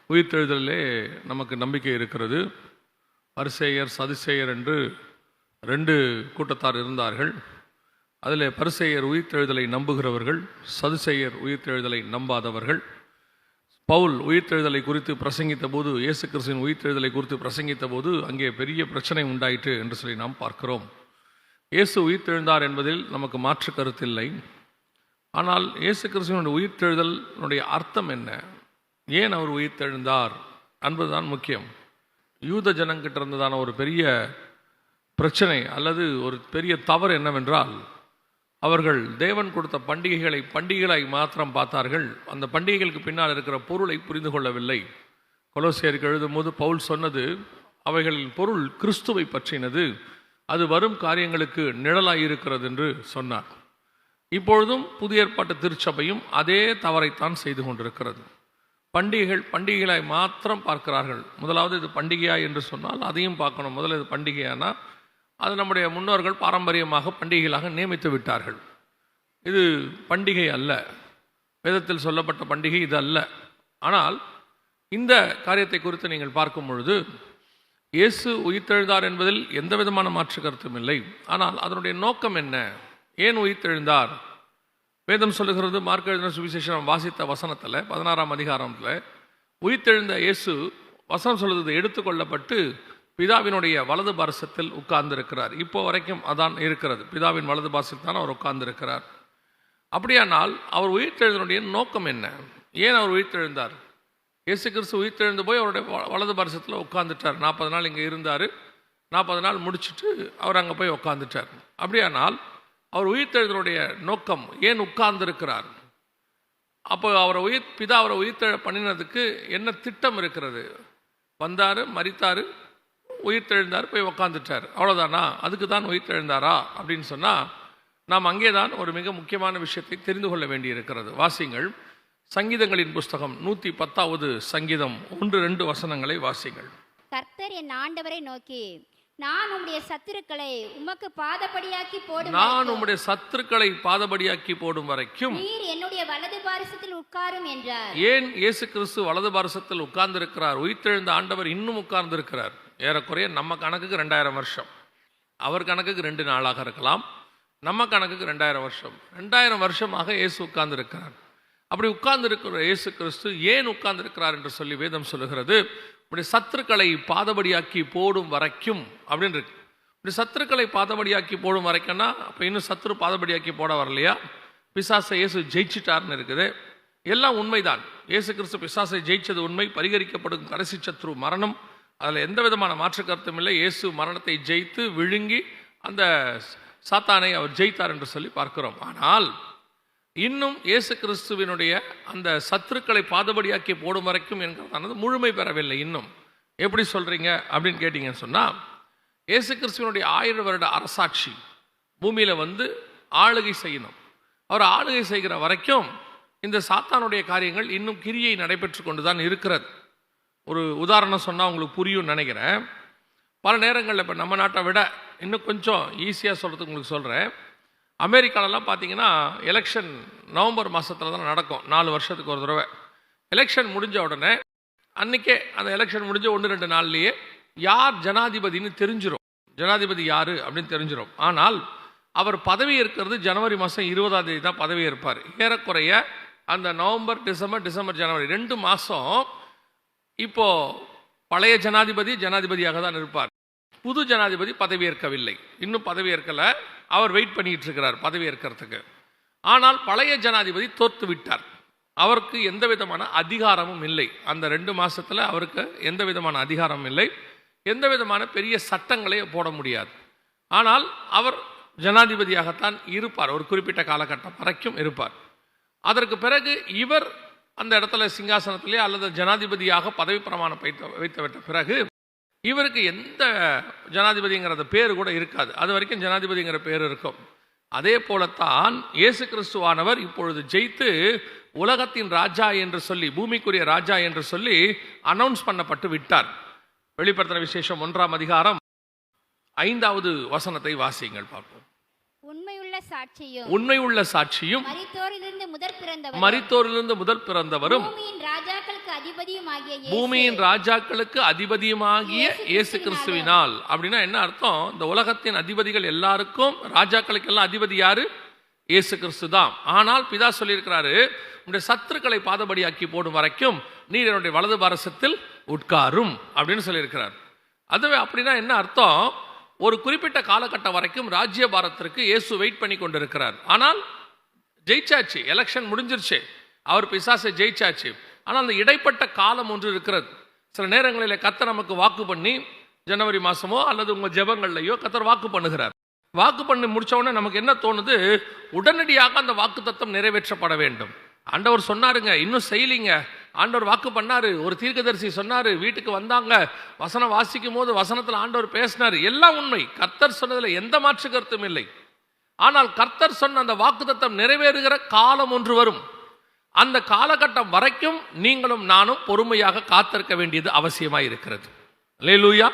உயிர்த்தெழுதலே நமக்கு நம்பிக்கை இருக்கிறது. பரிசேயர் சதுசேயர் என்று 2 கூட்டத்தார் இருந்தார்கள். அதில் பரிசேயர் உயிர்த்தெழுதலை நம்புகிறவர்கள், சதுசேயர் உயிர்த்தெழுதலை நம்பாதவர்கள். பவுல் உயிர்த்தெழுதலை குறித்து பிரசங்கித்த போது, இயேசு கிறிஸ்துவின் உயிர்த்தெழுதலை குறித்து பிரசங்கித்த போது அங்கே பெரிய பிரச்சனை உண்டாயிற்று என்று சொல்லி நாம் பார்க்கிறோம். இயேசு உயிர்த்தெழுந்தார் என்பதில் நமக்கு மாற்று கருத்தில்லை. ஆனால் இயேசு கிறிஸ்துவினுடைய உயிர்த்தெழுதலுடைய அர்த்தம் என்ன, ஏன் அவர் உயிர்த்தெழுந்தார் என்பதுதான் முக்கியம். யூத ஜனங்கிட்ட இருந்ததான ஒரு பெரிய பிரச்சனை அல்லது ஒரு பெரிய தவறு என்னவென்றால், அவர்கள் தேவன் கொடுத்த பண்டிகைகளை மாத்திரம் பார்த்தார்கள். அந்த பண்டிகைகளுக்கு பின்னால் இருக்கிற பொருளை புரிந்து கொள்ளவில்லை. கொலோசியருக்கு எழுதும் போது பவுல் சொன்னது, அவைகளின் பொருள் கிறிஸ்துவை பற்றினது, அது வரும் காரியங்களுக்கு நிழலாய் இருக்கிறது என்று சொன்னார். இப்பொழுதும் புதிய ஏற்பாட்டு திருச்சபையும் அதே தவறைத்தான் செய்து கொண்டிருக்கிறது. பண்டிகைகளை மாத்திரம் பார்க்கிறார்கள். முதலாவது இது பண்டிகையா என்று சொன்னால் அதையும் பார்க்கணும். முதல்ல இது பண்டிகையானா அது நம்முடைய முன்னோர்கள் பாரம்பரியமாக பண்டிகைகளாக நியமித்து விட்டார்கள். இது பண்டிகை அல்ல, வேதத்தில் சொல்லப்பட்ட பண்டிகை இது அல்ல. ஆனால் இந்த காரியத்தை குறித்து நீங்கள் பார்க்கும் பொழுது, இயேசு உயிர்த்தெழுந்தார் என்பதில் எந்த விதமான மாற்று கருத்தும் இல்லை. ஆனால் அதனுடைய நோக்கம் என்ன, ஏன் உயிர்த்தெழுந்தார்? வேதம் சொல்லுகிறது, மார்க் எழுதின சுவிசேஷம் வாசித்த வசனத்தில் 16ஆம் அதிகாரத்தில் உயிர்த்தெழுந்த இயேசு வசனம் சொல்லுறது எடுத்துக்கொள்ளப்பட்டு பிதாவினுடைய வலது பாரசத்தில் உட்கார்ந்திருக்கிறார். இப்போ வரைக்கும் அதான் இருக்கிறது, பிதாவின் வலது பாரசத்தில் தான் அவர் உட்கார்ந்திருக்கிறார். அப்படியானால் அவர் உயிர்த்தெழுதனுடைய நோக்கம் என்ன, ஏன் அவர் உயிர்த்தெழுந்தார்? இயேசு கிறிஸ்து உயிர்த்தெழுந்து போய் அவருடைய வலது பாரசத்தில் உட்கார்ந்துட்டார். 40 நாள் இங்கே இருந்தார். 40 நாள் முடிச்சுட்டு அவர் அங்கே போய் உட்கார்ந்துட்டார். அப்படியானால் அவர் உயிர்த்தெழுதனுடைய நோக்கம், ஏன் உட்கார்ந்திருக்கிறார்? அப்போ பிதா அவரை உயிர்த்தெழ பண்ணினதுக்கு என்ன திட்டம் இருக்கிறது? வந்தார், மரித்தார், உயிர்த்தெழுந்தார், போய் உக்காந்துட்டார், அவ்வளோதானா? அதுக்கு தான் உயிர்த்தெழுந்தாரா அப்படின்னு சொன்னால், நாம் அங்கே தான் ஒரு மிக முக்கியமான விஷயத்தை தெரிந்து கொள்ள வேண்டி இருக்கிறது. வாசிங்கள், சங்கீதங்களின் புஸ்தகம் 110வது சங்கீதம் 1-2 வசனங்களை வாசிங்கள். கர்த்தர் என் ஆண்டவரை நோக்கி, நான் உம்முடைய சத்துருக்களை உமக்கு பாதபடியாக்கி போடும் வரைக்கும் நீர் என்னுடைய வலது பாரசத்தில் உட்காரும் என்றார். ஏன் இயேசு கிறிஸ்து வலது பாரசத்தில் உட்கார்ந்து இருக்கிறார்? உயிர்த்தெழுந்த ஆண்டவர் இன்னும் உட்கார்ந்து இருக்கிறார். ஏறக்குறைய நம்ம கணக்குக்கு 2000 வருஷம், அவர் கணக்குக்கு 2 நாளாக இருக்கலாம், நம்ம கணக்குக்கு 2000 வருஷம். 2000 வருஷமாக இயேசு உட்கார்ந்து இருக்கிறார். அப்படி உட்கார்ந்து இருக்கிற இயேசு கிறிஸ்து ஏன் உட்கார்ந்து இருக்கிறார் என்று சொல்லி வேதம் சொல்லுகிறது, இப்படி சத்துருக்களை பாதபடியாக்கி போடும் வரைக்கும் அப்படின்னு இருக்கு. இப்படி சத்துருக்களை பாதபடியாக்கி போடும் வரைக்கும்னா அப்போ இன்னும் சத்துரு பாதபடியாக்கி போட வரலையா? பிசாசை இயேசு ஜெயிச்சிட்டார்னு இருக்குது. எல்லாம் உண்மைதான். இயேசு கிறிஸ்து பிசாசை ஜெயிச்சது உண்மை. பரிகரிக்கப்படும் கடைசி சத்ரு மரணம், அதில் எந்த விதமான மாற்று கருத்தும் இல்லை. இயேசு மரணத்தை ஜெயித்து விழுங்கி அந்த சாத்தானை அவர் ஜெயித்தார் என்று சொல்லி பார்க்கிறோம். ஆனால் இன்னும் இயேசு கிறிஸ்துவினுடைய அந்த சத்துருக்களை பாதபடியாக்கி போடும் வரைக்கும் என்கிறதானது முழுமை பெறவில்லை. இன்னும் எப்படி சொல்கிறீங்க அப்படின்னு கேட்டிங்கன்னு சொன்னால், இயேசு கிறிஸ்துவினுடைய 1000 வருட அரசாட்சி பூமியில் ஆளுகை செய்யணும். அவர் ஆளுகை செய்கிற வரைக்கும் இந்த சாத்தானுடைய காரியங்கள் இன்னும் கிரியை நடைபெற்று கொண்டு தான் இருக்கிறது. ஒரு உதாரணம் சொன்னால் உங்களுக்கு புரியும் நினைக்கிறேன். பல நேரங்களில் இப்போ நம்ம நாட்டை விட இன்னும் கொஞ்சம் ஈஸியாக சொல்கிறதுக்கு உங்களுக்கு சொல்கிறேன். அமெரிக்காலெலாம் பார்த்தீங்கன்னா எலெக்ஷன் நவம்பர் மாதத்தில் தான் நடக்கும், 4 வருஷத்துக்கு ஒரு தடவை. எலெக்ஷன் முடிஞ்ச உடனே அன்றைக்கே அந்த எலெக்ஷன் முடிஞ்ச 1-2 நாள்லேயே யார் ஜனாதிபதினு தெரிஞ்சிடும், ஜனாதிபதி யார் அப்படின்னு தெரிஞ்சிடும். ஆனால் அவர் பதவி இருக்கிறது ஜனவரி மாதம் 20ஆம் தேதி தான் பதவி ஏற்பார். ஏறக்குறைய அந்த நவம்பர், டிசம்பர், ஜனவரி 2 மாதம் இப்போது பழைய ஜனாதிபதியாக தான் இருப்பார். புது ஜனாதிபதி பதவியேற்கவில்லை, இன்னும் பதவியேற்கலை. அவர் வெயிட் பண்ணிட்டு இருக்கிறார் பதவியேற்கிறதுக்கு. ஆனால் பழைய ஜனாதிபதி தோற்று விட்டார். அவருக்கு எந்த விதமான அதிகாரமும் இல்லை. அந்த 2 மாதத்தில் அவருக்கு எந்த விதமான அதிகாரமும் இல்லை, எந்த விதமான பெரிய சட்டங்களை போட முடியாது. ஆனால் அவர் ஜனாதிபதியாகத்தான் இருப்பார், ஒரு குறிப்பிட்ட காலகட்டம் வரைக்கும் இருப்பார். அதற்கு பிறகு இவர் அந்த இடத்துல சிங்காசனத்திலே அல்லது ஜனாதிபதியாக பதவி பிரமாணம் வைத்துவிட்ட பிறகு இவருக்கு எந்த ஜனாதிபதிங்கிறத பேர் கூட இருக்காது. அது வரைக்கும் ஜனாதிபதிங்கிற பேர் இருக்கும். அதே போலத்தான் இயேசு கிறிஸ்துவானவர் இப்பொழுது ஜெயித்து உலகத்தின் ராஜா என்று சொல்லி, பூமிக்குரிய ராஜா என்று சொல்லி அனௌன்ஸ் பண்ணப்பட்டு விட்டார். வெளிப்படுத்தின விசேஷம் 1ஆம் அதிகாரம் 5வது வசனத்தை வாசியுங்கள் பார்ப்போம். உண்மையுள்ள சாட்சியும் உண்மை உள்ள சாட்சியும் மரித்தோரிலிருந்து முதற் பிறந்தவரும் பூமியின் ராஜாக்களுக்கு அதிபதியுமாகிய இயேசு கிறிஸ்துவினால். அப்படின்னா என்ன அர்த்தம்? இந்த உலகத்தின் அதிபதிகள் எல்லாருக்கும், ராஜாக்களுக்கு எல்லாம் அதிபதி யாரு? இயேசு கிறிஸ்து தான். ஆனால் பிதா சொல்லியிருக்கிறாரு, உன்னுடைய சத்துருக்களை பாதபடியாக்கி போடும் வரைக்கும் நீர் என்னுடைய வலது பாரசத்தில் உட்காரும் அப்படின்னு சொல்லியிருக்கிறார். அதுவே அப்படின்னா என்ன அர்த்தம்? ஒரு குறிப்பிட்ட காலகட்டம் வரைக்கும் ராஜ்ய பாரத்திற்கு இயேசு வெயிட் பண்ணி கொண்டிருக்கிறார். ஆனால் ஜெயிச்சாச்சு, எலெக்ஷன் முடிஞ்சிருச்சு, அவர் பிசாசை ஜெயிச்சாச்சு. ஆனால் அந்த இடைப்பட்ட காலம் ஒன்று இருக்கிறது. சில நேரங்களில் கர்த்தர் நமக்கு வாக்கு பண்ணி, ஜனவரி மாதமோ அல்லது உங்கள் ஜெபங்கள்லையோ கர்த்தர் வாக்கு பண்ணுகிறார். வாக்கு பண்ணி முடிச்ச உடனே நமக்கு என்ன தோணுது? உடனடியாக அந்த வாக்கு தத்தம் நிறைவேற்றப்பட வேண்டும். ஆண்டவர் சொன்னாருங்க, இன்னும் செய்யலிங்க. ஆண்டவர் வாக்கு பண்ணாரு, ஒரு தீர்க்கதரிசி சொன்னாரு, வீட்டுக்கு வந்தாங்க, வசனம் வாசிக்கும் போது வசனத்தில் ஆண்டவர் பேசினாரு, எல்லாம் உண்மை. கர்த்தர் சொன்னதில் எந்த மாற்று கருத்தும் இல்லை. ஆனால் கர்த்தர் சொன்ன அந்த வாக்கு தத்தம் நிறைவேறுகிற காலம் ஒன்று வரும். அந்த காலகட்டம் வரைக்கும் நீங்களும் நானும் பொறுமையாக காத்திருக்க வேண்டியது அவசியமாக இருக்கிறது. அல்லேலூயா.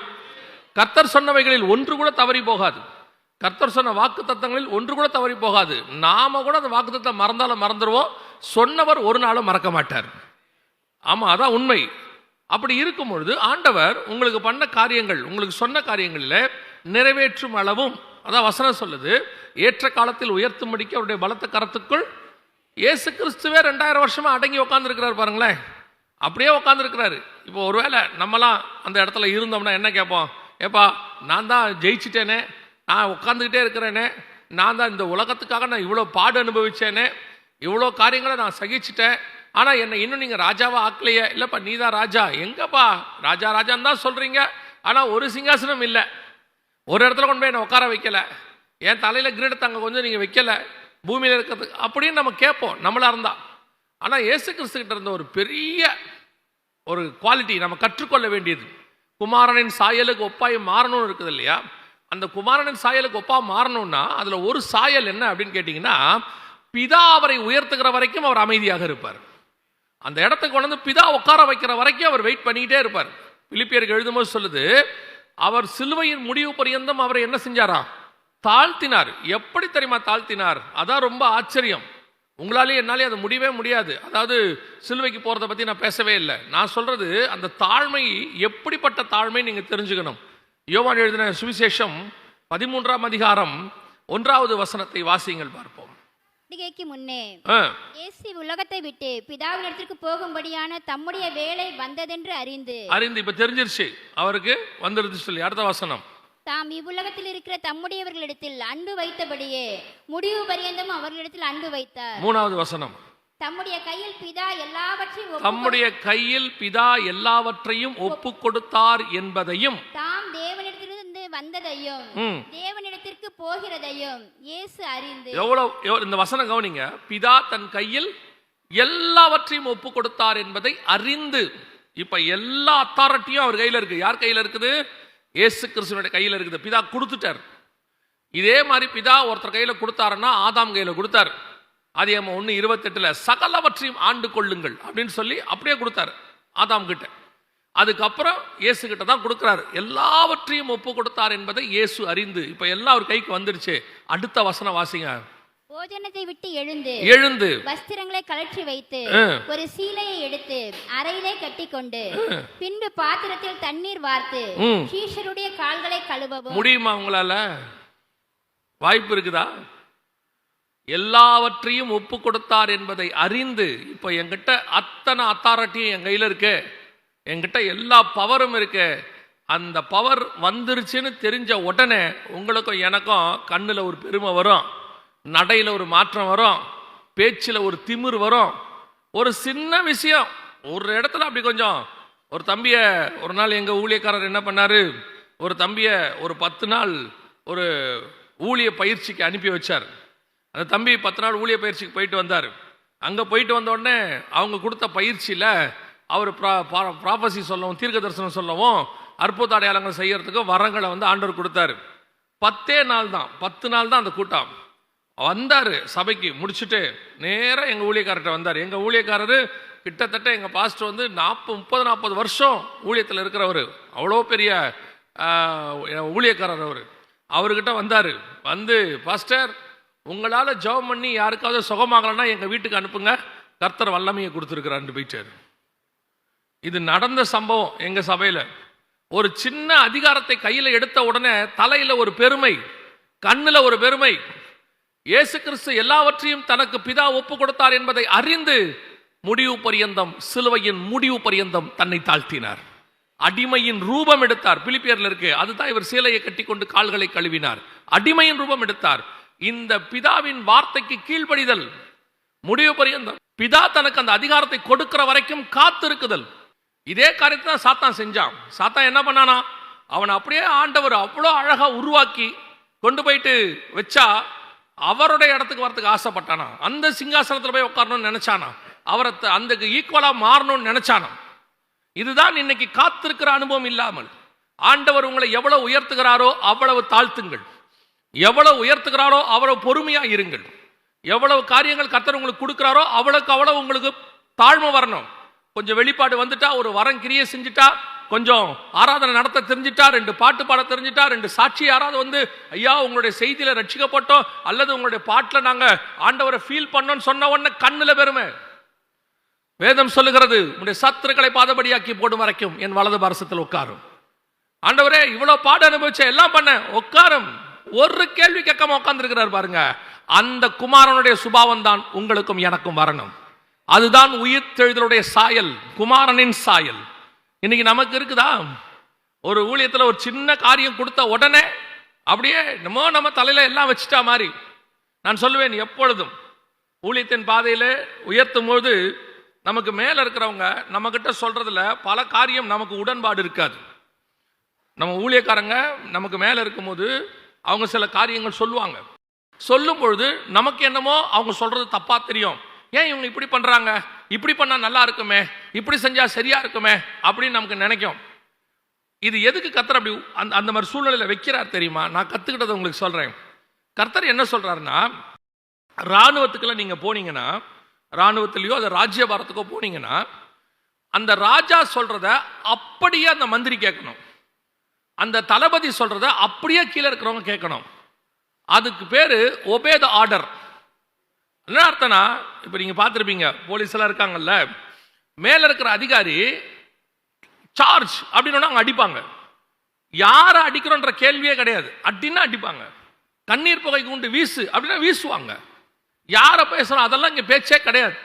கர்த்தர் சொன்னவைகளில் ஒன்று கூட தவறி போகாது. கர்த்தர் சொன்ன வாக்கு தத்தங்களில் ஒன்று கூட தவறி போகாது. நாம கூட அந்த வாக்கு தத்தம் மறந்தாலும் மறந்துடுவோம், சொன்னவர் ஒரு நாளும் மறக்க மாட்டார். ஆமா, அதான் உண்மை. அப்படி இருக்கும் பொழுது ஆண்டவர் உங்களுக்கு பண்ண காரியங்கள், உங்களுக்கு சொன்ன காரியங்களில் நிறைவேற்றும் அளவும், அதான் வசனம் சொல்லுது, ஏற்ற காலத்தில் உயர்த்தும்படிக்கு அவருடைய பலத்த கரத்துக்குள் இயேசு கிறிஸ்துவே 2000 வருஷமா அடங்கி உட்காந்துருக்கிறார். பாருங்களேன், அப்படியே உட்காந்துருக்கிறாரு. இப்போ ஒருவேளை நம்மலாம் அந்த இடத்துல இருந்தோம்னா என்ன கேட்போம்? ஏப்பா, நான் தான் ஜெயிச்சிட்டேனே, நான் உட்காந்துக்கிட்டே இருக்கிறேனே, நான் தான் இந்த உலகத்துக்காக நான் இவ்வளோ பாடு அனுபவிச்சேனே, இவ்வளோ காரியங்களை நான் சகிச்சிட்டேன், ஆனால் என்னை இன்னும் நீங்கள் ராஜாவா ஆக்கலையே. இல்லைப்பா, நீ தான் ராஜா. எங்கப்பா ராஜா ராஜான்னு தான் சொல்கிறீங்க, ஆனால் ஒரு சிங்காசனம் இல்லை, ஒரு இடத்துல கொண்டு போய் என்னை உட்கார வைக்கலை, என் தலையில் கிரீடத்தை அங்கே கொஞ்சம் நீங்கள் வைக்கலை, பூமியில் இருக்கிறதுக்கு அப்படின்னு நம்ம கேட்போம் நம்மளாக இருந்தால். ஆனால் இயேசு கிறிஸ்துக்கிட்ட இருந்த ஒரு பெரிய ஒரு குவாலிட்டி நம்ம கற்றுக்கொள்ள வேண்டியது, குமாரனின் சாயலுக்கு ஒப்பாய் மாறணும்னு இருக்குது இல்லையா? அந்த குமாரனின் சாயலுக்கு ஒப்பா மாறணும்னா அதில் ஒரு சாயல் என்ன அப்படின்னு கேட்டிங்கன்னா, பிதா அவரை உயர்த்துகிற வரைக்கும் அவர் அமைதியாக இருப்பார். அந்த இடத்துக்கு கொண்டு வந்து பிதா உட்கார வைக்கிற வரைக்கும் அவர் வெயிட் பண்ணிக்கிட்டே இருப்பார். பிலிப்பியருக்கு எழுதும்போது சொல்லுது, அவர் சிலுவையின் முடிவு பரியந்தம் அவரை என்ன செஞ்சாரா? தாழ்த்தினார். எப்படி தெரியுமா தாழ்த்தினார்? அதான் ரொம்ப ஆச்சரியம். உங்களாலே என்னாலே அது முடியவே முடியாது. அதாவது சிலுவைக்கு போகிறத பற்றி நான் பேசவே இல்லை. நான் சொல்றது அந்த தாழ்மை எப்படிப்பட்ட தாழ்மை நீங்கள் தெரிஞ்சுக்கணும். யோவான் எழுதின சுவிசேஷம் 13ஆம் அதிகாரம் 1வது வசனத்தை வாசியுங்கள் பார்ப்போம். முன்னே இயேசு உலகத்தை விட்டு பிதாவினிடத்திற்கு போகும்படியான தம்முடைய வேலை வந்ததென்று அறிந்து இப்ப தெரிஞ்சிருச்சு, அவருக்கு வந்துருச்சு சொல்லி. அடுத்த வசனம், தாம் இவ்வுலகத்தில் இருக்கிற தம்முடையவர்களிடத்தில் அன்பு வைத்தபடியே முடிவு பரியந்தம் அவர்களிடத்தில் அன்பு வைத்தார். 3வது வசனம், தம்முடைய கையில் பிதா எல்லாவற்றையும் ஒப்பு கொடுத்தார் என்பதையும் தாம் தேவனிடத்திலிருந்து வந்ததையும் தேவனிடத்திற்கு போகிறதையும் இயேசு அறிந்து. எவ்வளவு இந்த வசனம் கவனிங்க. பிதா தன் கையில் எல்லாவற்றையும் ஒப்பு கொடுத்தார் என்பதை அறிந்து. இப்ப எல்லா அத்தாரிட்டியும் அவர் கையில இருக்கு. யார் கையில இருக்குது? இயேசு கிறிஸ்துவினுடைய கையில இருக்குது. பிதா கொடுத்துட்டார். இதே மாதிரி பிதா ஒருத்தர் கையில கொடுத்தாருன்னா ஆதாம் கையில கொடுத்தார். ஆதியாகமம் 1:28 சகலவற்றையும் ஆண்டு கொள்ளுங்கள் அப்படின்னு சொல்லி அப்படியே கொடுத்தாரு ஆதாம் கிட்ட. அதுக்கப்புறம் இயேசு கிட்ட தான் கொடுக்கிறாரு. எல்லாவற்றையும் ஒப்பு கொடுத்தார் என்பதை இயேசு அறிந்து. இப்ப எல்லாம் அவர் கைக்கு வந்துருச்சு. அடுத்த வசனம் வாசிங்க. போஜனத்தை விட்டு எழுந்து வஸ்திரங்களை கழற்றி வைத்து ஒரு சீலையை எடுத்து அறையிலே கட்டிக்கொண்டு பின்பு பாத்திரத்தில் தண்ணீர் வார்த்து சீஷருடைய கால்களை கழுவவும். முடியுமா உங்களால? வாய்ப்பு இருக்குதா? எல்லாவற்றையும் ஒப்பு கொடுத்தார் என்பதை அறிந்து. இப்ப என்கிட்ட அத்தனை அத்தாரிட்டியும் என் கையில இருக்கு, என்கிட்ட எல்லா பவரும் இருக்கு. அந்த பவர் வந்துருச்சுன்னு தெரிஞ்ச உடனே உங்களுக்கும் எனக்கும் கண்ணுல ஒரு பெருமை வரும், நடையில ஒரு மாற்றம் வரும், பேச்சில் ஒரு திமிர் வரும். ஒரு சின்ன விஷயம், ஒரு இடத்துல அப்படி கொஞ்சம். ஒரு தம்பிய ஒரு நாள் எங்க ஊழியக்காரர் என்ன பண்ணாரு, ஒரு தம்பிய ஒரு 10 நாள் ஒரு ஊழிய பயிற்சிக்கு அனுப்பி வச்சார். அந்த தம்பி 10 நாள் ஊழிய பயிற்சிக்கு போயிட்டு வந்தார். அங்கே போயிட்டு வந்த உடனே அவங்க கொடுத்த பயிற்சியில் அவர் ப்ராபசி சொல்லவும், தீர்க்க தரிசனம் சொல்லவும், அற்புத அடையாளங்கள் செய்யறதுக்கு வரங்களை ஆண்டவர் கொடுத்தாரு. 10 நாள் தான் அந்த கூட்டம். வந்தார் சபைக்கு முடிச்சுட்டு நேராக எங்கள் ஊழியக்காரர்கிட்ட வந்தார். எங்கள் ஊழியக்காரரு கிட்டத்தட்ட எங்கள் பாஸ்டர் 30-40 வருஷம் ஊழியத்தில் இருக்கிறவர். அவ்வளோ பெரிய ஊழியக்காரர் அவர். அவர்கிட்ட வந்தார். வந்து, பாஸ்டர் உங்களால் ஜெபம் பண்ணி யாருக்காவது சுகமாகலன்னா எங்கள் வீட்டுக்கு அனுப்புங்க, கர்த்தர் வல்லமையை கொடுத்துருக்கிறான்னு போயிட்டாரு. இது நடந்த சம்பவம். எங்கள் சபையில் ஒரு சின்ன அதிகாரத்தை கையில் எடுத்த உடனே தலையில் ஒரு பெருமை, கண்ணில் ஒரு பெருமை. இயேசு கிறிஸ்து எல்லாவற்றையும் தனக்கு பிதா ஒப்பு கொடுத்தார் என்பதை அறிந்து முடிவு பரியந்தம், சிலுவையின் முடிவு பரியந்தம் தன்னை தாழ்த்தினார். அடிமையின் ரூபம் எடுத்தார். பிலிப்பியர்ல இருக்கு, அதுதான் இவர் சீலையை கட்டி கொண்டு கால்களை கழுவினார். அடிமையின் ரூபம் எடுத்தார். இந்த பிதாவின் வார்த்தைக்கு கீழ்ப்படிதல், முடிவு பரியந்தம். பிதா தனக்கு அந்த அதிகாரத்தை கொடுக்கிற வரைக்கும் காத்திருக்குதல். இதே காரியத்தை தான் சாத்தான் செஞ்சான். சாத்தான் என்ன பண்ணானா, அவன் அப்படியே ஆண்டவர் அவ்வளோ அழகா உருவாக்கி கொண்டு போயிட்டு வச்சா அவருடைய இடத்துக்கு வரத்துக்கு ஆசைப்பட்டானா, அந்த சிங்காசனத்தில் போய் உட்காரணும்னு நினைச்சானா, அவரை அந்த ஈக்குவலா மாறணும்னு நினைச்சானா. இதுதான் இன்னைக்கு காத்திருக்கிற அனுபவம் இல்லாமல். ஆண்டவர் உங்களை எவ்வளவு உயர்த்துகிறாரோ அவ்வளவு தாழ்த்துங்கள், எவ்வளவு உயர்த்துகிறாரோ அவ்வளவு பொறுமையா இருங்கள். எவ்வளவு காரியங்கள் கர்த்தர் உங்களுக்கு கொடுக்கிறாரோ அவ்வளவுக்கு அவ்வளவு உங்களுக்கு தாழ்மை வரணும். கொஞ்சம் வெளிப்பாடு வந்துட்டா, ஒரு வரம் கிரியை செஞ்சுட்டா, கொஞ்சம் ஆராதனை நடத்த தெரிஞ்சிட்டா, 2 பாட்டு பாட தெரிஞ்சிட்டா, 2 சாட்சி யாராவது வந்து ஐயா உங்களுடைய செய்தியில ரட்சிக்கப்பட்டோம் அல்லது உங்களுடைய பாட்டில் நாங்க ஆண்டவரை ஃபீல் பண்ணோம்னு சொன்ன உடனே கண்ணுல பெருமை. வேதம் சொல்லுகிறது, உங்களுடைய சத்துருக்களை பாதபடியாக்கி போடும் வரைக்கும் என் வலது பாரசத்தில் உட்காரும். ஆண்டவரே இவ்வளவு பாடு அனுபவிச்ச, எல்லாம் பண்ண, உட்காரும். ஒரு கேள்வி கேட்காம உட்கார்ந்து இருக்கிறார் பாருங்க. அந்த குமாரனுடைய சுபாவம் தான் உங்களுக்கும் எனக்கும் வரணும். அதுதான் உயிர்த்தெழுதலுடைய சாயல், குமாரனின் சாயல். இன்னைக்கு நமக்கு இருக்குதா? ஒரு ஊழியத்தில் ஒரு சின்ன காரியம் கொடுத்த உடனே அப்படியே நம்ம தலையில எல்லாம் வச்சுட்டா மாதிரி. நான் சொல்லுவேன், எப்பொழுதும் ஊழியத்தின் பாதையில உயர்த்தும் போது நமக்கு மேல இருக்கிறவங்க நம்ம கிட்ட சொல்றதுல பல காரியம் நமக்கு உடன்பாடு இருக்காது. நம்ம ஊழியக்காரங்க நமக்கு மேல இருக்கும்போது அவங்க சில காரியங்கள் சொல்லுவாங்க. சொல்லும் பொழுது நமக்கு என்னமோ அவங்க சொல்றது தப்பா தெரியும். ஏன் இவங்க இப்படி பண்றாங்க, இப்படி பண்ணா நல்லா இருக்குமே, இப்படி செஞ்சா சரியா இருக்குமே அப்படின்னு நமக்கு நினைக்கும். இது எதுக்கு கர்த்தர் அப்படி அந்த மாதிரி சூழ்நிலையில வைக்கிறார் தெரியுமா? நான் கத்துக்கிட்டதை உங்களுக்கு சொல்றேன். கர்த்தர் என்ன சொல்றாருன்னா, ராணுவத்துக்குள்ள நீங்க போனீங்கன்னா, ராணுவத்திலேயோ அது ராஜ்யபாரத்துக்கோ போனீங்கன்னா, அந்த ராஜா சொல்றத அப்படியே அந்த மந்திரி கேட்கணும், அந்த தளபதி சொல்றத அப்படியே கீழே இருக்கிறவங்க கேட்கணும். அதுக்கு பேரு ஒபே தி ஆர்டர். என்ன அர்த்தம்னா, இப்ப நீங்க பார்த்திருப்பீங்க, போலீஸ் எல்லாம் இருக்காங்கல்ல, மேல இருக்கிற அதிகாரி சார்ஜ் அப்படின்னு அவங்க அடிப்பாங்க. யார அடிக்கிறோன்ற கேள்வியே கிடையாது, அடின்னா அடிப்பாங்க. கண்ணீர் புகை கொண்டு வீசு அப்படின்னா வீசுவாங்க. யார பேசுறோம் அதெல்லாம் இங்க பேச்சே கிடையாது.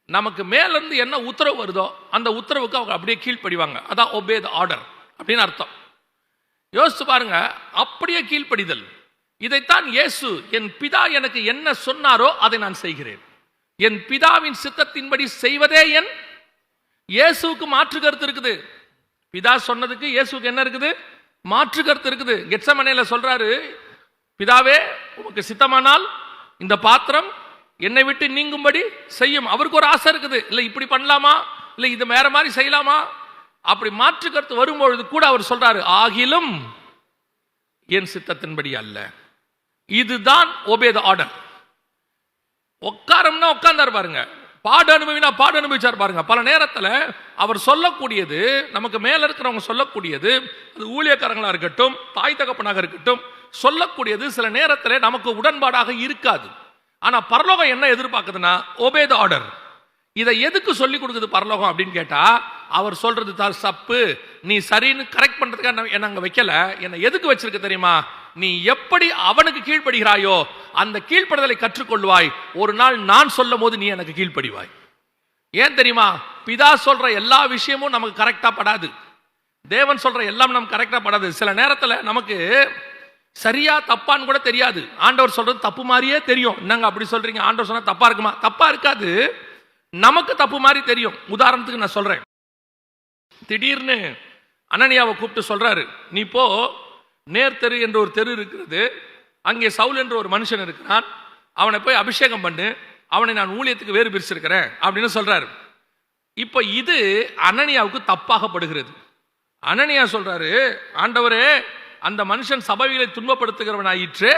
நமக்கு மேல இருந்து என்ன உத்தரவு வருதோ அந்த உத்தரவுக்கு அவங்க அப்படியே கீழ்ப்படிவாங்க. அதான் ஒபே தி ஆர்டர் அப்படின்னு அர்த்தம். யோசிச்சு பாருங்க, அப்படியே கீழ்ப்படிதல். இதைத்தான் இயேசு, என் பிதா எனக்கு என்ன சொன்னாரோ அதை நான் செய்கிறேன், என் பிதாவின் சித்தத்தின்படி செய்வதே என். இயேசுவுக்கு மாற்று கருத்து இருக்குது. பிதா சொன்னதுக்கு இயேசுக்கு என்ன இருக்குது? மாற்று கருத்து இருக்குது. கெத்செமனேல சொல்றாரு, பிதாவே உமக்கு சித்தமானால் இந்த பாத்திரம் என்னை விட்டு நீங்கும்படி செய்யும். அவருக்கு ஒரு ஆசை இருக்குது, இல்ல இப்படி பண்ணலாமா, இல்ல இது வேற மாதிரி செய்யலாமா. அப்படி மாற்று கருத்து வரும்பொழுது கூட அவர் சொல்றாரு, ஆகிலும் என் சித்தத்தின்படி அல்ல. இதுதான் ஒபே தி ஆர்டர். உட்காரம்னா உட்கார்ந்தார் பாருங்க, பாடு அனுபவினா பாடு அனுபவிச்சார் பாருங்க. பல நேரத்தில் அவர் சொல்லக்கூடியது, நமக்கு மேல இருக்கிறவங்க சொல்லக்கூடியது, அது ஊழியக்காரங்களா இருக்கட்டும், தாய் தகப்பனாக இருக்கட்டும், சொல்லக்கூடியது சில நேரத்தில் நமக்கு உடன்பாடாக இருக்காது. ஆனா பரலோகம் என்ன எதிர்பார்க்குதுன்னா, ஒபே தி ஆர்டர். இதை எதுக்கு சொல்லி கொடுக்குது பரலோகம் அப்படின்னு கேட்டா, அவர் சொல்றது தப்பு, நீ சரின்னு கரெக்ட் பண்றதுக்காக என்ன அங்க வைக்கல. என்ன எதுக்கு வச்சிருக்க தெரியுமா? நீ எப்படி அவனுக்கு கீழ்ப்படுகிறாயோ அந்த கீழ்ப்படுதலை கற்றுக்கொள்வாய். ஒரு நாள் நான் சொல்லும் போது நீ எனக்கு கீழ்ப்படிவாய். ஏன் தெரியுமா? பிதா சொல்ற எல்லா விஷயமும் நமக்கு கரெக்டா படாது, தேவன் சொல்ற எல்லாம் நமக்கு கரெக்டா படாது. சில நேரத்தில் நமக்கு சரியா தப்பான்னு கூட தெரியாது. ஆண்டவர் சொல்றது தப்பு மாதிரியே தெரியும். என்னங்க அப்படி சொல்றீங்க, ஆண்டவர் சொன்னா தப்பா இருக்குமா? தப்பா இருக்காது, நமக்கு தப்பு மாதிரி தெரியும். உதாரணத்துக்கு நான் சொல்றேன், திடீர்னு அனனியாவை கூப்பிட்டு சொல்றாரு, நீ போ, நேர் தெரு என்ற ஒரு தெரு இருக்கிறது, அங்கே சவுல் என்ற ஒரு மனுஷன் இருக்கிறான், அவனை போய் அபிஷேகம் பண்ணு, அவனை நான் ஊழியத்துக்கு வேறு பிரிச்சிருக்கிறேன் அப்படின்னு சொல்றாரு. இப்ப இது அனனியாவுக்கு தப்பாகப்படுகிறது. அனனியா சொல்றாரு, ஆண்டவரே அந்த மனுஷன் சபைகளை துன்பப்படுத்துகிறவன் ஆயிற்று,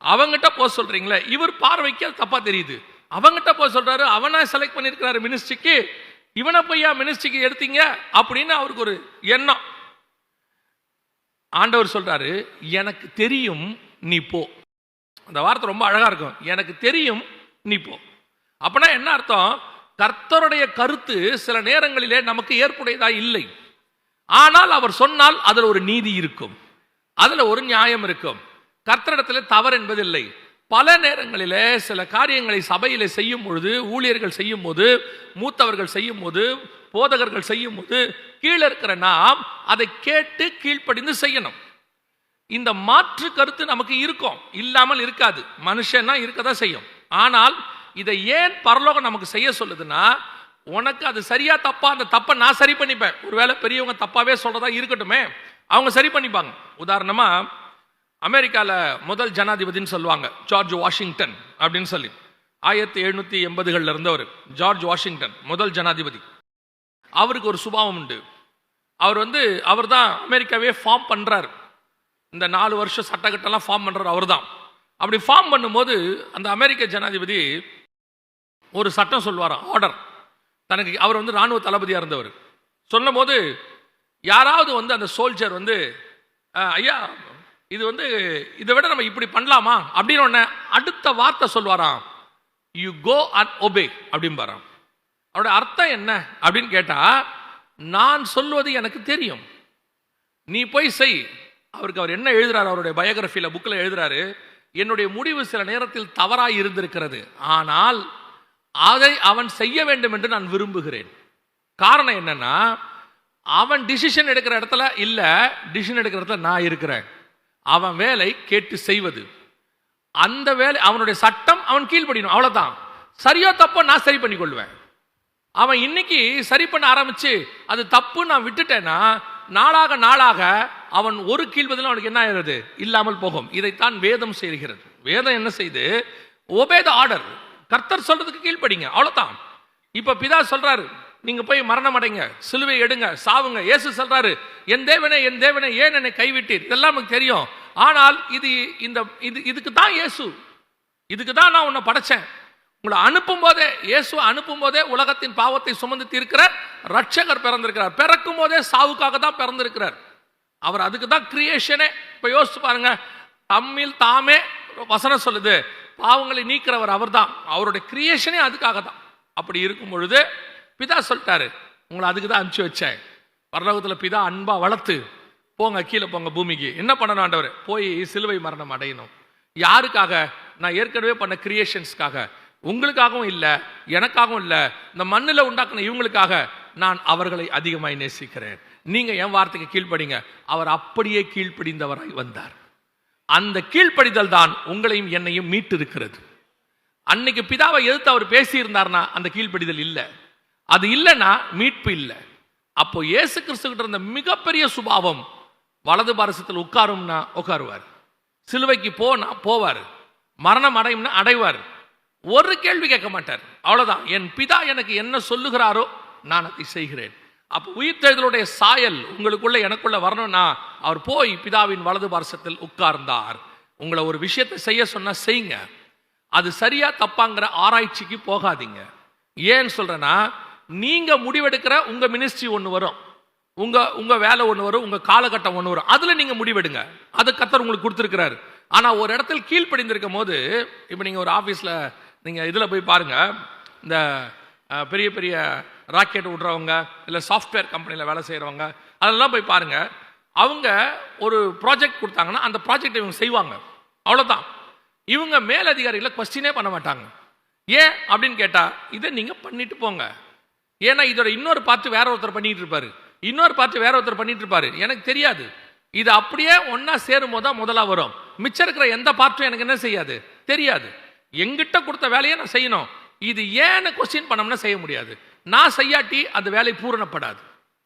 அவங்கிட்ட போக சொல்றீங்களே. இவர் பார்வைக்கு அது தப்பா தெரியுது. அவங்கிட்ட போக சொல்றாரு, அவனா செலக்ட் பண்ணிருக்கிறாரு மினிஸ்ட்ரிக்கு, இவனை போய் மினிஸ்ட்ரிக்கு எடுத்தீங்க அப்படின்னு அவருக்கு ஒரு எண்ணம். ஆண்டவர் சொல்றாரு, எனக்கு தெரியும், நீ போ. அந்த வார்த்தை ரொம்ப அழகா இருக்கும். எனக்கு தெரியும், நீ போ. அப்படின்னா என்ன அர்த்தம்? கர்த்தருடைய கருத்து சில நேரங்களிலே நமக்கு ஏற்புடையதா இல்லை. ஆனால் அவர் சொன்னால் அதில் ஒரு நீதி இருக்கும், அதுல ஒரு நியாயம் இருக்கும். கர்த்தரிடத்தில் தவறு என்பதில்லை. பல நேரங்களிலே சில காரியங்களை சபையிலே செய்யும் பொழுது, ஊழியர்கள் செய்யும் போது, மூத்தவர்கள் செய்யும் போது, போதகர்கள் செய்யும் போது, கீழே இருக்கிற நாம் அதை கேட்டு கீழ்ப்படிந்து செய்யணும். இந்த மாற்று கருத்து நமக்கு இருக்கும், இல்லாமல் இருக்காது. மனுஷன்னா இருக்கதான் செய்யும். ஆனால் இதை ஏன் பரலோகம் நமக்கு செய்ய சொல்லுதுன்னா, உனக்கு அது சரியா தப்பா, அந்த தப்பை நான் சரி பண்ணிப்பேன். ஒருவேளை பெரியவங்க தப்பாவே சொல்றதா இருக்கட்டுமே, அவங்க சரி பண்ணிப்பாங்க. உதாரணமா அமெரிக்கால முதல் ஜனாதிபதினு சொல்லுவாங்க ஜார்ஜ் வாஷிங்டன் அப்படின்னு சொல்லி. 1780களில் இருந்தவர் ஜார்ஜ் வாஷிங்டன் முதல் ஜனாதிபதி. அவருக்கு ஒரு சுபாவம் உண்டு. அவர் தான் அமெரிக்காவே ஃபார்ம் பண்றாரு. இந்த 4 வருஷம் சட்டக்கட்டெல்லாம் ஃபார்ம் பண்றாரு அவர் தான். அப்படி ஃபார்ம் பண்ணும்போது அந்த அமெரிக்க ஜனாதிபதி ஒரு சட்டம் சொல்வாராம், ஆர்டர். தனக்கு அவர் ராணுவ தளபதியா இருந்தவர். சொன்னும் போது யாராவது அந்த சோல்ஜர் ஐயா இது இதை விட நம்ம இப்படி பண்ணலாமா அப்படின்னு அடுத்த வார்த்தை சொல்வாராம், யூ கோ அண்ட் ஒபே அப்படின்பாராம். அவருடைய அர்த்தம் என்ன அப்படின்னு கேட்டா, நான் சொல்வது எனக்கு தெரியும், நீ போய் செய். அவர் என்ன எழுதுறாரு, அவருடைய பயோகிராஃபியில புக்கில் எழுதுறாரு, என்னுடைய முடிவு சில நேரத்தில் தவறாய் இருந்திருக்கிறது, ஆனால் அதை அவன் செய்ய வேண்டும் என்று நான் விரும்புகிறேன். காரணம் என்னன்னா, அவன் டிசிஷன் எடுக்கிற இடத்துல இல்ல, டிசிஷன் எடுக்கிற இடத்துல நான் இருக்கிறேன். அவன் வேலை கேட்டு செய்வது, அந்த வேலை அவனுடைய சட்டம், அவன் கீழ்ப்படியணும், அவ்வளவுதான். சரியோ தப்போ நான் சரி பண்ணி கொள்வேன். அவன் இன்னைக்கு சரி பண்ண ஆரம்பிச்சு அது தப்பு நான் விட்டுட்டேன்னா, நாளாக நாளாக அவன் ஒரு கீழ்ப்பதிலும் அவனுக்கு என்ன ஆகிறது, இல்லாமல் போகும். இதைத்தான் வேதம் செய்கிறது. வேதம் என்ன செய்து, ஒபே தி ஆர்டர். கர்த்தர் சொல்றதுக்கு கீழ்ப்படிங்க, அவ்வளவுதான். இப்ப பிதா சொல்றாரு, நீங்க போய் மரணம் அடைங்க, சிலுவை எடுங்க, சாவுங்க. இயேசு சொல்றாரு, என் தேவனே என் தேவனே ஏன் என்னை கைவிட்டீர். இதெல்லாம் நமக்கு தெரியும். ஆனால் இதுக்கு தான் இயேசு, இதுக்கு தான் நான் உன்னை படைச்சேன். உங்களை அனுப்பும் போதே, இயேசு அனுப்பும் போதே உலகத்தின் பாவத்தை சுமந்து தீர்க்கிற ரட்சகர் பிறந்திருக்கிறார். பிறக்கும் போதே சாவுக்காக தான் பிறந்திருக்கிறார். அவர் அதுக்கு தான் கிரியேஷனே. இப்ப யோசிச்சு பாருங்க, தம்மில் தாமே வசனம் சொல்லுது, பாவங்களை நீக்கிறவர் அவர் தான். அவருடைய கிரியேஷனே அதுக்காக தான். அப்படி இருக்கும் பொழுது பிதா சொல்லிட்டாரு, உங்களை அதுக்கு தான் அனுப்பிச்சு வச்சேன். பரலோகத்தில் பிதா அன்பா வளர்த்து, போங்க கீழே போங்க பூமிக்கு. என்ன பண்ணணும் ஆண்டவர்? போய் சிலுவை மரணம் அடையணும். யாருக்காக? நான் ஏற்கனவே பண்ண கிரியேஷன்ஸ்க்காக. உங்களுக்காகவும் இல்லை, எனக்காகவும் இல்லை, இந்த மண்ணில் உண்டாக்குன இவங்களுக்காக நான் அவர்களை அதிகமாய் நேசிக்கிறேன். நீங்க என் வார்த்தைக்கு கீழ்ப்படிங்க. அவர் அப்படியே கீழ்ப்படிந்தவராய் வந்தார். அந்த கீழ்ப்படிதல் தான் உங்களையும் என்னையும் மீட்டு இருக்கிறது. அன்னைக்கு பிதாவை எதிர்த்து அவர் பேசி இருந்தார்னா அந்த கீழ்ப்படிதல் இல்லை, அது இல்லைன்னா மீட்பு இல்லை. அப்போ இயேசு கிறிஸ்து கிட்ட இருந்த மிகப்பெரிய சுபாவம், வலது பாரசத்தில் உட்காரும்னா உட்காருவார், சிலுவைக்கு போனா போவார், மரணம் அடையும்னா அடைவார். ஒரு கேள்வி கேட்க மாட்டார், அவ்வளவுதான். என் பிதா எனக்கு என்ன சொல்லுகிறாரோ நான் அதை செய்கிறேன். அப்போ உயிர்த்தெழுதலுடைய சாயல் உங்களுக்குள்ள எனக்குள்ள வரணும்னா அவர் போய் பிதாவின் வலது பாரசத்தில் உட்கார்ந்தார். உங்களை ஒரு விஷயத்தை செய்ய சொன்னா செய்யுங்க, அது சரியா தப்பாங்கிற ஆராய்ச்சிக்கு போகாதீங்க. ஏன்னு சொல்றேன்னா, நீங்க முடிவெடுக்கிற உங்க மினிஸ்ட்ரி ஒன்று வரும், உங்க வேலை ஒன்று வரும், உங்க காலகட்டம் ஒன்று வரும், அதுல நீங்க முடிவெடுங்க. அது கர்த்தர் உங்களுக்கு கொடுத்துருக்கிறாரு. ஆனா ஒரு இடத்துல கீழ்ப்படிந்திருக்கும் போது, இப்ப நீங்க ஒரு ஆபீஸ்ல நீங்க இதுல போய் பாருங்க, இந்த பெரிய பெரிய ராக்கெட் விடுறவங்க, இல்லை சாஃப்ட்வேர் கம்பெனியில் வேலை செய்கிறவங்க, அதெல்லாம் போய் பாருங்க. அவங்க ஒரு ப்ராஜெக்ட் கொடுத்தாங்கன்னா அந்த ப்ராஜெக்ட் இவங்க செய்வாங்க, அவ்வளோதான். இவங்க மேலதிகாரிகளை கொஸ்டினே பண்ண மாட்டாங்க. ஏன் அப்படின்னு கேட்டால், இதை நீங்கள் பண்ணிட்டு போங்க. ஏன்னா இதோட இன்னொரு பார்த்து வேற ஒருத்தர் பண்ணிட்டு இருப்பாரு, இன்னொரு பார்த்து வேற ஒருத்தர் பண்ணிட்டு இருப்பாரு, எனக்கு தெரியாது. இது அப்படியே ஒன்னா சேரும் போது தான் முதலா வரும். மிச்சம் இருக்கிற எந்த பார்ட்டும் எனக்கு என்ன செய்யாது, தெரியாது. எங்கிட்ட கொடுத்த வேலையை நான் செய்யணும். இது ஏன்னு கொஸ்டின் பண்ணோம்னா செய்ய முடியாது. நான் செய்யாட்டி அந்த வேலை பூரணப்படாது.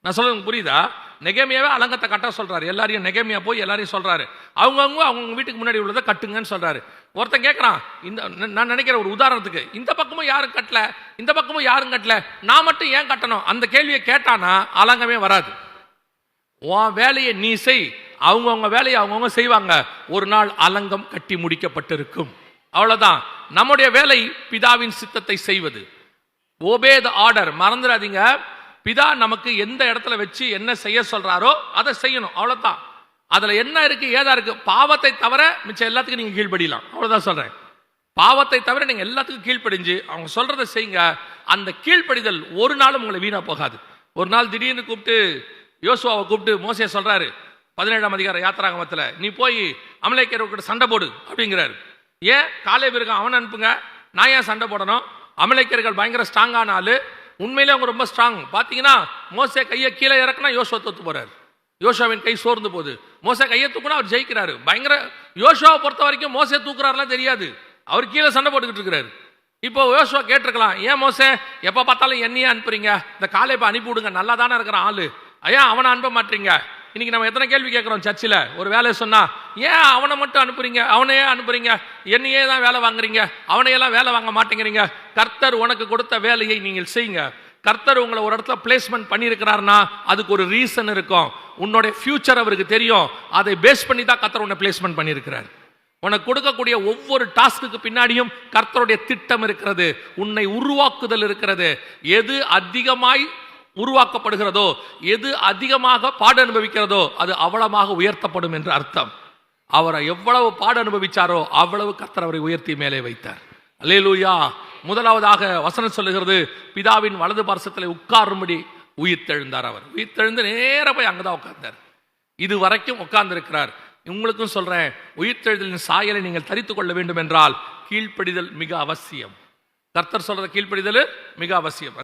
நான் சொல்றது புரியுதா? நெகேமியாவே அலங்கத்தை கட்ட சொல்றாரு. எல்லாரையும் நெகேமியா போய் எல்லாரையும் சொல்றாரு, அவங்க வீட்டுக்கு முன்னாடி உள்ளதை கட்டுங்கன்னு சொல்றாரு. ஒருத்தன் கேட்கறான், நான் நினைக்கிற ஒரு உதாரணத்துக்கு, இந்த பக்கமும் யாரும் கட்டல, இந்த பக்கமும் யாரும் கட்டல, நான் மட்டும் ஏன் கட்டணும்? அந்த கேள்வியை கேட்டானா அலங்கமே வராது. உன் வேலையை நீ செய், அவங்கவுங்க வேலையை அவங்கவுங்க செய்வாங்க. ஒரு நாள் அலங்கம் கட்டி முடிக்கப்பட்டிருக்கும், அவ்வளவுதான். நம்முடைய வேலை பிதாவின் சித்தத்தை செய்வது. Obey the order. மறந்துடாதீங்க, பிதா நமக்கு எந்த இடத்துல வச்சு என்ன செய்ய சொல்றாரோ அதை செய்யணும், அவ்வளவுதான். அதுல என்ன இருக்கு ஏதா இருக்கு? பாவத்தை தவிர மிச்சம் எல்லாத்துக்கும் நீங்க கீழ்ப்படியலாம். அவ்வளவுதான் சொல்றேன். பாவத்தை தவிர நீங்க எல்லாத்துக்கும் கீழ்ப்படிஞ்சு அவங்க சொல்றதை செய்யுங்க. அந்த கீழ்ப்படிதல் ஒரு நாளும் உங்களை வீணா போகாது. ஒரு நாள் திடீர்னு கூப்பிட்டு யோசுவாவை கூப்பிட்டு மோசே சொல்றாரு 17ஆம் அதிகார யாத்திராகமத்துல, நீ போய் அமலேக்கியர்கிட்ட சண்டை போடு அப்படிங்கிறாரு. ஏன்? காலேப் இருக்கான், அவனை அனுப்புங்க, நான் ஏன் சண்டை போடணும்? அமலேக்கியர்கள் பயங்கர ஸ்ட்ராங்கான ஆளு, உண்மையிலே அவங்க ரொம்ப ஸ்ட்ராங். பாத்தீங்கன்னா மோசே கையை கீழே இறக்குனா யோசுவா தோத்து போறாரு. யோசுவாவின் கை சோர்ந்து போகுது. மோசே கையை தூக்குனா அவர் ஜெயிக்கிறாரு. பயங்கர யோசுவாவை பொறுத்த வரைக்கும் மோசே தூக்குறாருலாம் தெரியாது, அவர் கீழே சண்டை போட்டுக்கிட்டு இருக்கிறாரு. இப்போ யோசுவா கேட்டிருக்கலாம், ஏன் மோசே எப்ப பார்த்தாலும் என்னையே அனுப்புறீங்க, இந்த காலேப்பை அனுப்பி விடுங்க, நல்லா தானே இருக்கிற ஆளு, ஏன் அவனை அனுப்ப மாட்டீங்க? இன்னைக்கு நம்ம எத்தனை கேள்வி கேட்கிறோம் சர்ச்சில். ஒரு வேலையை சொன்னா ஏன் அவனை மட்டும் அனுப்புறீங்க, அவனையே அனுப்புறீங்க, என்னையே தான் வேலை வாங்குறீங்க, அவனையெல்லாம் வேலை வாங்க மாட்டேங்கிறீங்க. கர்த்தர் உனக்கு கொடுத்த வேலையை நீங்கள் செய்யுங்க. கர்த்தர் உங்களை ஒரு இடத்துல பிளேஸ்மெண்ட் பண்ணியிருக்கிறாருன்னா அதுக்கு ஒரு ரீசன் இருக்கும். உன்னுடைய ஃபியூச்சர் அவருக்கு தெரியும். அதை பேஸ் பண்ணி தான் கர்த்தர் உன்னை பிளேஸ்மெண்ட் பண்ணியிருக்கிறார். உனக்கு கொடுக்கக்கூடிய ஒவ்வொரு டாஸ்க்கு பின்னாடியும் கர்த்தருடைய திட்டம் இருக்கிறது, உன்னை உருவாக்குதல் இருக்கிறது. எது அதிகமாய் உருவாக்கப்படுகிறதோ, எது அதிகமாக பாடு அனுபவிக்கிறதோ அது அவ்வளவாக உயர்த்தப்படும் என்று அர்த்தம். அவரை எவ்வளவு பாடு அனுபவிச்சாரோ அவ்வளவு கர்த்தர் அவரை உயர்த்தி மேலே வைத்தார். அல்லேலூயா. முதலாவதாக வசனம் சொல்லுகிறது, பிதாவின் வலது பார்சத்தில் உட்காரும்படி உயிர்த்தெழுந்தார். அவர் உயிர்த்தெழுந்து நேர போய் அங்கதான் உட்கார்ந்தார். இது வரைக்கும் உட்கார்ந்து இருக்கிறார். உங்களுக்கும் சொல்றேன், உயிர்த்தெழுதலின் சாயலை நீங்கள் தரித்துக் கொள்ள வேண்டும் என்றால் கீழ்ப்படிதல் மிக அவசியம். கர்த்தர் சொல்றத கீழ்ப்படிதல் மிக அவசியம்.